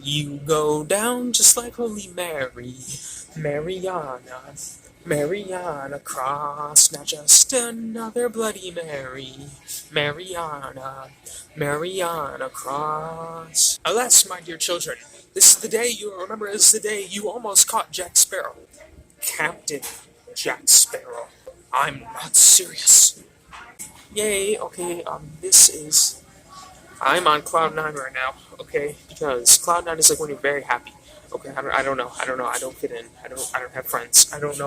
You go down just like Holy Mary, Mariana, Mariana Cross, not just another Bloody Mary, Mariana, Mariana Cross. Alas, my dear children, this is the day you remember as the day you almost caught Jack Sparrow. Captain Jack Sparrow. I'm not serious. Yay, okay, I'm on Cloud 9 right now, okay? Because Cloud 9 is like when you're very happy. Okay, I don't know, I don't fit in, I don't have friends, I don't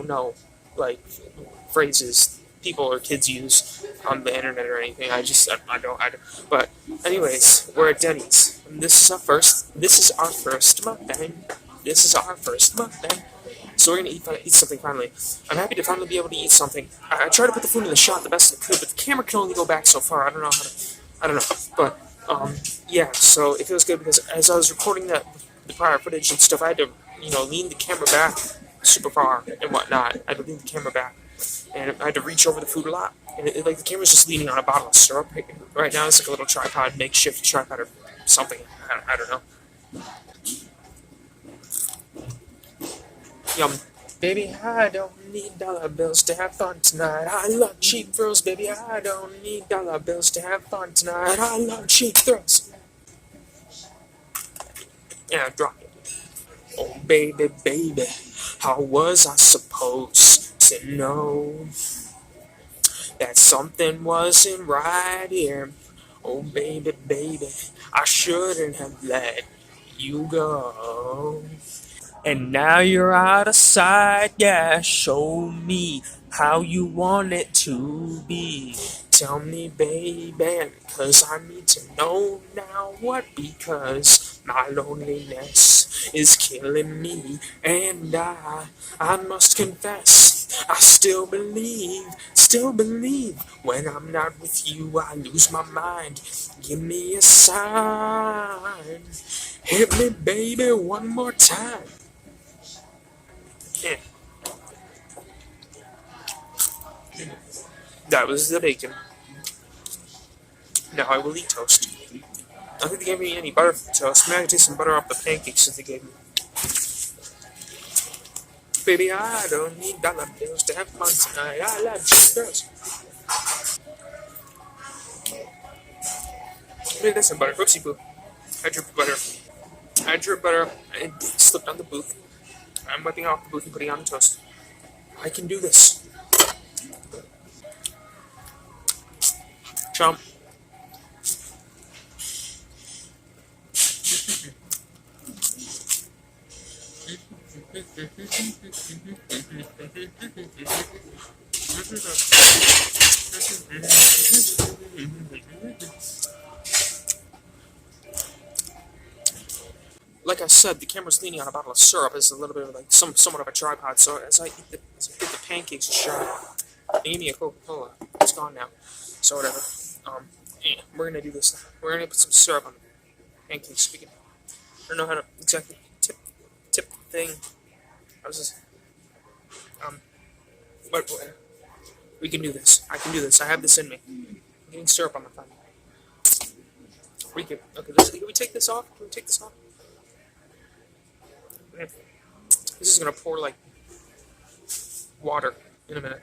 know, like, phrases people or kids use on the internet or anything, I don't, but, anyways, we're at Denny's, and this is our first mukbang, so we're gonna eat something finally. I'm happy to finally be able to eat something. I tried to put the food in the shot the best I could, but the camera can only go back so far, I don't know, but, yeah, so it feels good because as I was recording the prior footage and stuff, I had to, lean the camera back super far and whatnot. I had to lean the camera back, and I had to reach over the food a lot. And like the camera's just leaning on a bottle of syrup right now. It's like a little tripod, makeshift tripod or something. I don't know. Yum. Baby, I don't need dollar bills to have fun tonight. I love cheap thrills, baby. I don't need dollar bills to have fun tonight. I love cheap thrills. Yeah, drop it. Oh, baby, baby, how was I supposed to know that something wasn't right here? Oh, baby, baby, I shouldn't have let you go. And now you're out of sight, yeah, show me how you want it to be. Tell me, baby, cause I need to know now what, because my loneliness is killing me, and I must confess, I still believe, when I'm not with you, I lose my mind. Give me a sign, hit me, baby, one more time. Yeah. That was the bacon. Now I will eat toast. I don't think they gave me any butter for the toast. Maybe I can take some butter off the pancakes that they gave me. Baby, I don't need dollar bills to have fun tonight. I love cheap girls. Maybe that's some butter. Whoopsie poo. I drew butter and it slipped on the booth. I'm wiping off the booth and putting it on the toast. I can do this. Chomp. Like I said, the camera's leaning on a bottle of syrup. It's a little bit of like somewhat of a tripod. So as I get the pancakes shot, they gave me a Coca-Cola. It's gone now. So whatever. Yeah, we're gonna do this. We're gonna put some syrup on the pancakes. I don't know how to exactly tip the thing. I was just what? We can do this. I can do this. I have this in me. I'm getting syrup on my thumb. Okay, can we take this off? This is gonna pour like water in a minute.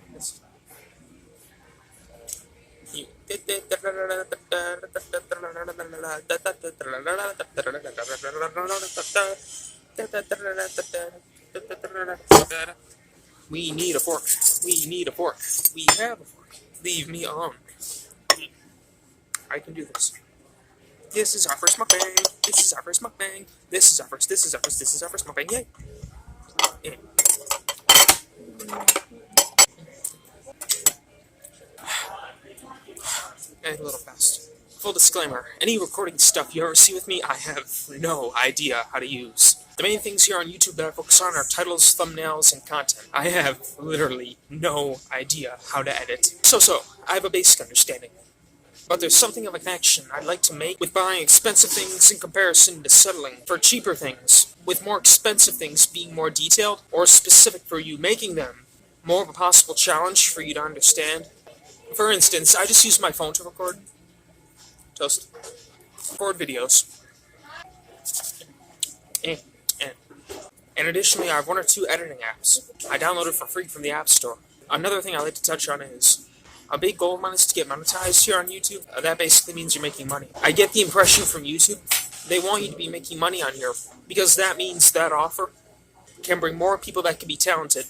We need a fork. We have a fork. Leave me on. I can do this. This is our first mukbang. This is our first mukbang. Yay! Yeah. And a little fast. Full disclaimer, any recording stuff you ever see with me, I have no idea how to use. The main things here on YouTube that I focus on are titles, thumbnails, and content. I have literally no idea how to edit. So, I have a basic understanding. But there's something of a connection I'd like to make with buying expensive things in comparison to settling for cheaper things, with more expensive things being more detailed or specific for you making them, more of a possible challenge for you to understand. For instance, I just use my phone to record videos. Eh, eh. And additionally, I have one or two editing apps I downloaded for free from the App Store. Another thing I like to touch on is a big goal of mine is to get monetized here on YouTube. That basically means you're making money. I get the impression from YouTube they want you to be making money on here because that means that offer can bring more people that can be talented,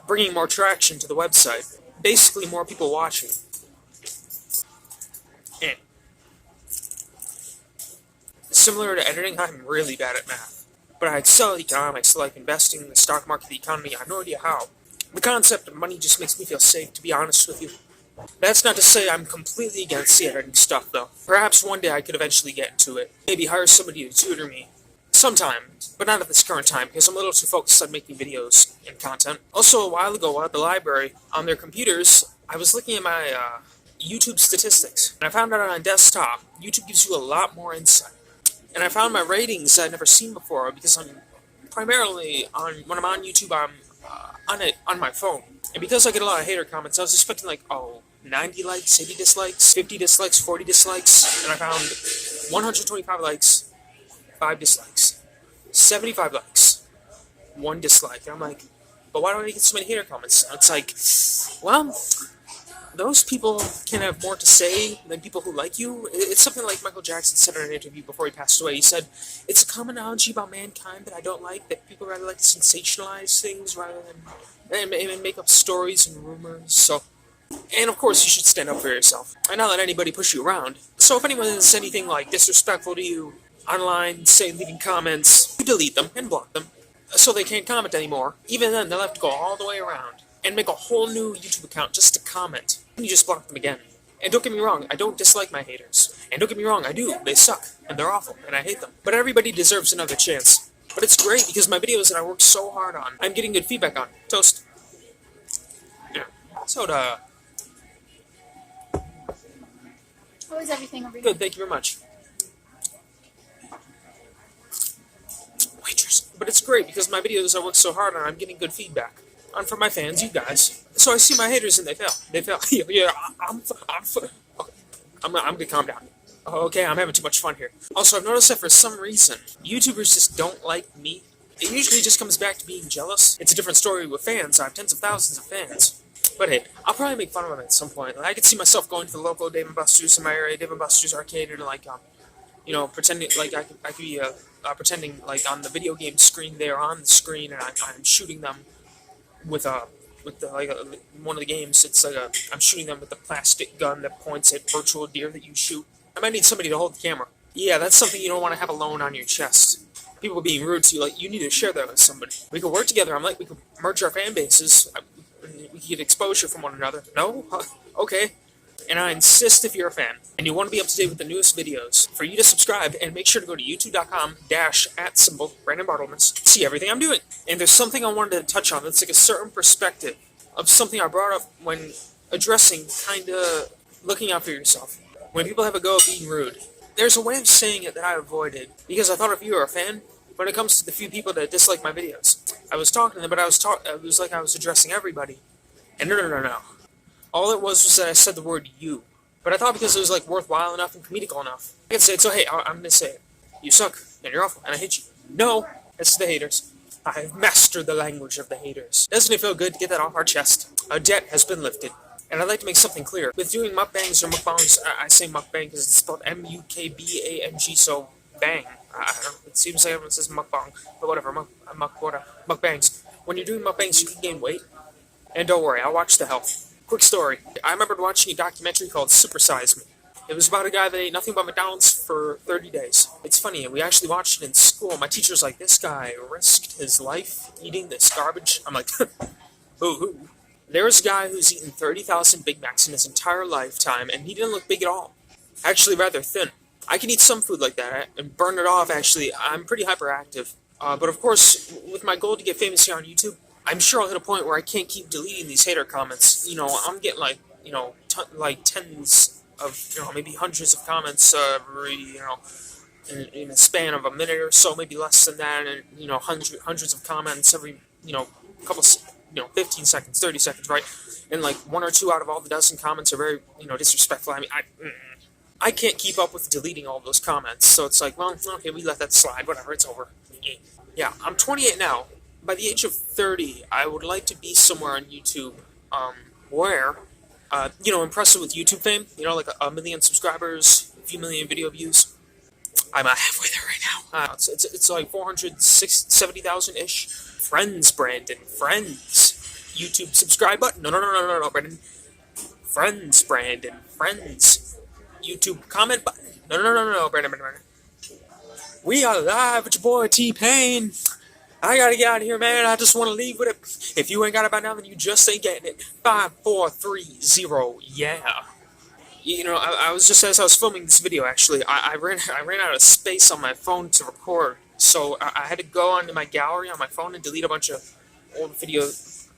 bringing more traction to the website. Basically, more people watching. And similar to editing, I'm really bad at math. But I excel at economics, like investing in the stock market, the economy. I have no idea how. The concept of money just makes me feel safe, to be honest with you. That's not to say I'm completely against the editing stuff, though. Perhaps one day I could eventually get into it. Maybe hire somebody to tutor me. Sometime, but not at this current time, because I'm a little too focused on making videos and content. Also, a while ago at the library, on their computers, I was looking at my YouTube statistics, and I found out on desktop, YouTube gives you a lot more insight. And I found my ratings I'd never seen before, because I'm primarily, when I'm on YouTube, I'm on my phone. And because I get a lot of hater comments, I was expecting 90 likes, 80 dislikes, 50 dislikes, 40 dislikes, and I found 125 likes, 5 dislikes, 75 likes, 1 dislike. And I'm like, but why do I get so many hater comments? And it's like, well, those people can have more to say than people who like you. It's something like Michael Jackson said in an interview before he passed away. He said, it's a commonality about mankind that I don't like, that people rather like to sensationalize things rather than make up stories and rumors. So, and of course you should stand up for yourself and not let anybody push you around. So if anyone says anything disrespectful to you online, say leaving comments, you delete them and block them so they can't comment anymore. Even then, they'll have to go all the way around and make a whole new YouTube account just to comment. And you just block them again. And don't get me wrong, I don't dislike my haters. And don't get me wrong, I do. They suck. And they're awful. And I hate them. But everybody deserves another chance. But it's great because my videos that I worked so hard on, I'm getting good feedback on. Toast. Yeah. Soda. How is everything over here? Good, thank you very much. Waitress. But it's great because my videos I worked so hard on, I'm getting good feedback. And from my fans, you guys. So I see my haters and they fail. They fail. Yeah, I'm gonna calm down. Okay, I'm having too much fun here. Also, I've noticed that for some reason, YouTubers just don't like me. It usually just comes back to being jealous. It's a different story with fans. I have tens of thousands of fans. But hey, I'll probably make fun of them at some point. I could see myself going to the local Dave & Buster's in my area, Dave & Buster's arcade, and pretending I could be pretending on the video game screen they're on the screen, and I'm shooting them with one of the games. It's I'm shooting them with the plastic gun that points at virtual deer that you shoot. I might need somebody to hold the camera. Yeah, that's something you don't want to have alone on your chest. People being rude to you, you need to share that with somebody. We could work together. We could merge our fan bases. We could get exposure from one another. No? Okay. And I insist if you're a fan, and you want to be up to date with the newest videos, for you to subscribe, and make sure to go to youtube.com/@Brandon Bartlemus to see everything I'm doing. And there's something I wanted to touch on that's a certain perspective of something I brought up when addressing looking out for yourself. When people have a go at being rude, there's a way of saying it that I avoided, because I thought if you were a fan, when it comes to the few people that dislike my videos, I was talking to them, but it was like I was addressing everybody. And no. All it was that I said the word you. But I thought because it was worthwhile enough and comedical enough, I could say it. So hey, I'm gonna say it. You suck, and you're awful, and I hate you. No, it's the haters. I've mastered the language of the haters. Doesn't it feel good to get that off our chest? A debt has been lifted. And I'd like to make something clear. With doing mukbangs or mukbangs, I say mukbang because it's spelled M-U-K-B-A-N-G, so bang. I don't know, it seems like everyone says mukbang, but whatever, mukbangs. When you're doing mukbangs, you can gain weight. And don't worry, I'll watch the health. Quick story. I remembered watching a documentary called Super Size Me. It was about a guy that ate nothing but McDonald's for 30 days. It's funny, and we actually watched it in school. My teacher's like, this guy risked his life eating this garbage. I'm like, boo-hoo. There's a guy who's eaten 30,000 Big Macs in his entire lifetime, and he didn't look big at all. Actually, rather thin. I can eat some food like that and burn it off, actually. I'm pretty hyperactive. But of course, with my goal to get famous here on YouTube, I'm sure I'll hit a point where I can't keep deleting these hater comments. I'm getting tens of, maybe hundreds of comments every, in a span of a minute or so, maybe less than that, and, hundreds of comments every, couple, 15 seconds, 30 seconds, right? And 1 or 2 out of all the dozen comments are very, disrespectful. I can't keep up with deleting all those comments, so it's like, well, okay, we let that slide, whatever, it's over. Yeah, I'm 28 now. By the age of 30, I would like to be somewhere on YouTube, where, impressive with YouTube fame, like a million subscribers, a few million video views. I'm halfway there right now. It's like 470,000-ish. Friends, Brandon, friends. YouTube subscribe button. No, Brandon. Friends, Brandon, friends. YouTube comment button. No, Brandon. We are live with your boy T-Pain. I gotta get out of here, man. I just want to leave with it. If you ain't got it by now, then you just ain't getting it. 5430, yeah. I was just, as I was filming this video, actually, I ran out of space on my phone to record, so I had to go onto my gallery on my phone and delete a bunch of old photos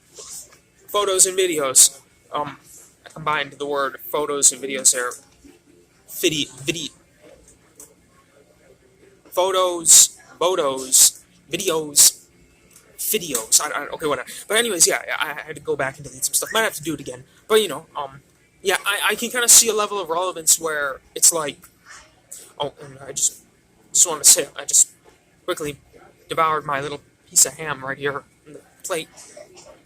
and videos. I combined the word photos and videos there. Photos, videos. Okay, whatever. But anyways, yeah, I had to go back and delete some stuff. Might have to do it again. But, yeah, I can kind of see a level of relevance where it's like, oh, and I just want to say, I just quickly devoured my little piece of ham right here on the plate.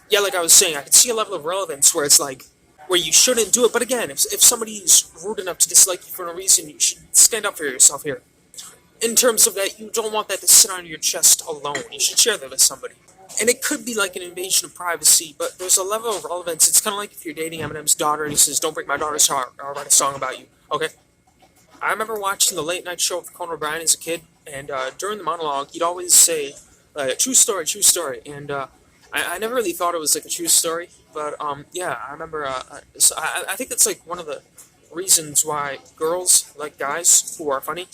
Yeah, like I was saying, I can see a level of relevance where it's like, where you shouldn't do it. But again, if somebody's rude enough to dislike you for no reason, you should stand up for yourself here. In terms of that, you don't want that to sit on your chest alone. You should share that with somebody. And it could be like an invasion of privacy, but there's a level of relevance. It's kind of like if you're dating Eminem's daughter and he says, "Don't break my daughter's heart, I'll write a song about you." Okay? I remember watching the late night show with Conan O'Brien as a kid, and during the monologue, he'd always say, true story. And I never really thought it was like a true story, but yeah, I remember, so I think that's like one of the reasons why girls like guys who are funny,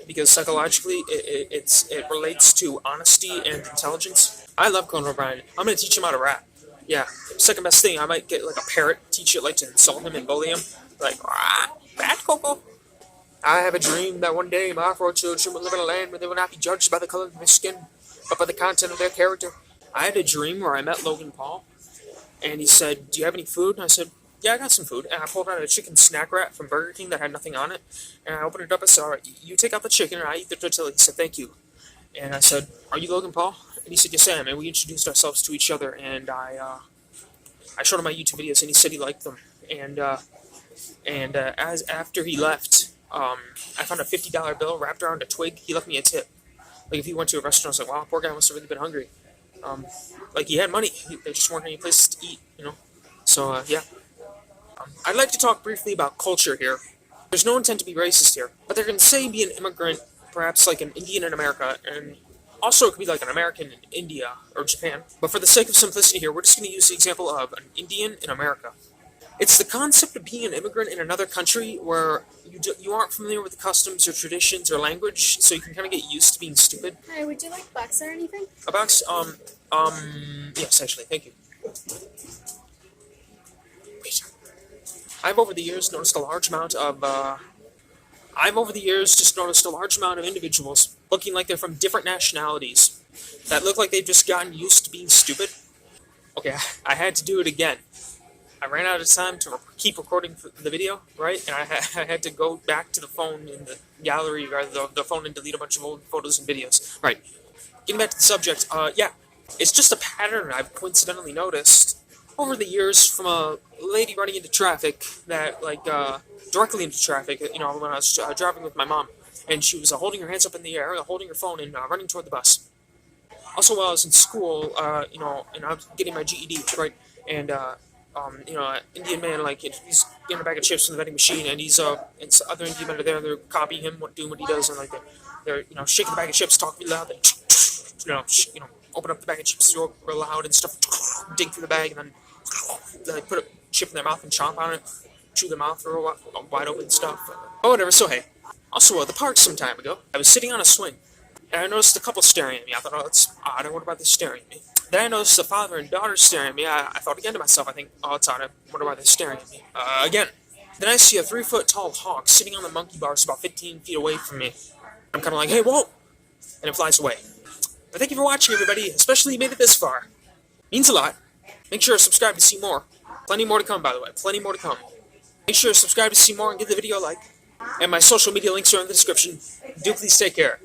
because psychologically it relates to honesty and intelligence. I love Conan O'Brien. I'm gonna teach him how to rap. Yeah, second best thing, I might get like a parrot, teach it like to insult him and bully him, like bad Coco. I have a dream that one day my 4 children will live in a land where they will not be judged by the color of their skin, but by the content of their character. I had a dream where I met Logan Paul, and he said, "Do you have any food?" And I said, "Yeah, I got some food." And I pulled out a chicken snack wrap from Burger King that had nothing on it. And I opened it up and said, "All right, you take out the chicken and I eat the tortilla." He said, "Thank you." And I said, "Are you Logan Paul?" And he said, "Yes, I am." And we introduced ourselves to each other. And I showed him my YouTube videos, and he said he liked them. And as after he left, I found a $50 bill wrapped around a twig. He left me a tip. Like if he went to a restaurant, I was like, "Wow, poor guy must have really been hungry." Like he had money, they just weren't any places to eat, So yeah. I'd like to talk briefly about culture here. There's no intent to be racist here, but they're going to say be an immigrant, perhaps like an Indian in America, and also it could be like an American in India or Japan. But for the sake of simplicity here, we're just going to use the example of an Indian in America. It's the concept of being an immigrant in another country where you aren't familiar with the customs or traditions or language, so you can kind of get used to being stupid. Hi, would you like bucks or anything? A box? Yes, actually, thank you. Wait. I've over the years noticed a large amount of individuals looking like they're from different nationalities that look like they've just gotten used to being stupid. Okay, I had to do it again. I ran out of time to keep recording the video, right? And I had to go back to the phone in the gallery, or the phone, and delete a bunch of old photos and videos. Right. Getting back to the subject, yeah, it's just a pattern I've coincidentally noticed over the years from a lady running into traffic that, directly into traffic, when I was driving with my mom. And she was holding her hands up in the air, holding her phone, and running toward the bus. Also, while I was in school, and I was getting my GED, right? And, Indian man, he's getting a bag of chips from the vending machine, and and other Indian men are there, they're copying him, doing what he does, and they're shaking the bag of chips, talking real loud, and, open up the bag of chips real loud and stuff, dig through the bag, and then they put a chip in their mouth and chomp on it, chew their mouth real wide open and stuff. But whatever, so hey. Also, at the park some time ago, I was sitting on a swing, and I noticed a couple staring at me. I thought, oh, that's odd, I wonder why they're staring at me. Then I noticed the father and daughter staring at me. I thought again to myself, I think, oh, it's odd, I wonder why they're staring at me. Again. Then I see a 3-foot-tall hawk sitting on the monkey bars about 15 feet away from me. I'm kind of like, hey, whoa! And it flies away. But thank you for watching, everybody, especially you made it this far. Means a lot. Make sure to subscribe to see more. Plenty more to come, by the way. Plenty more to come. Make sure to subscribe to see more and give the video a like. And my social media links are in the description. Do please take care.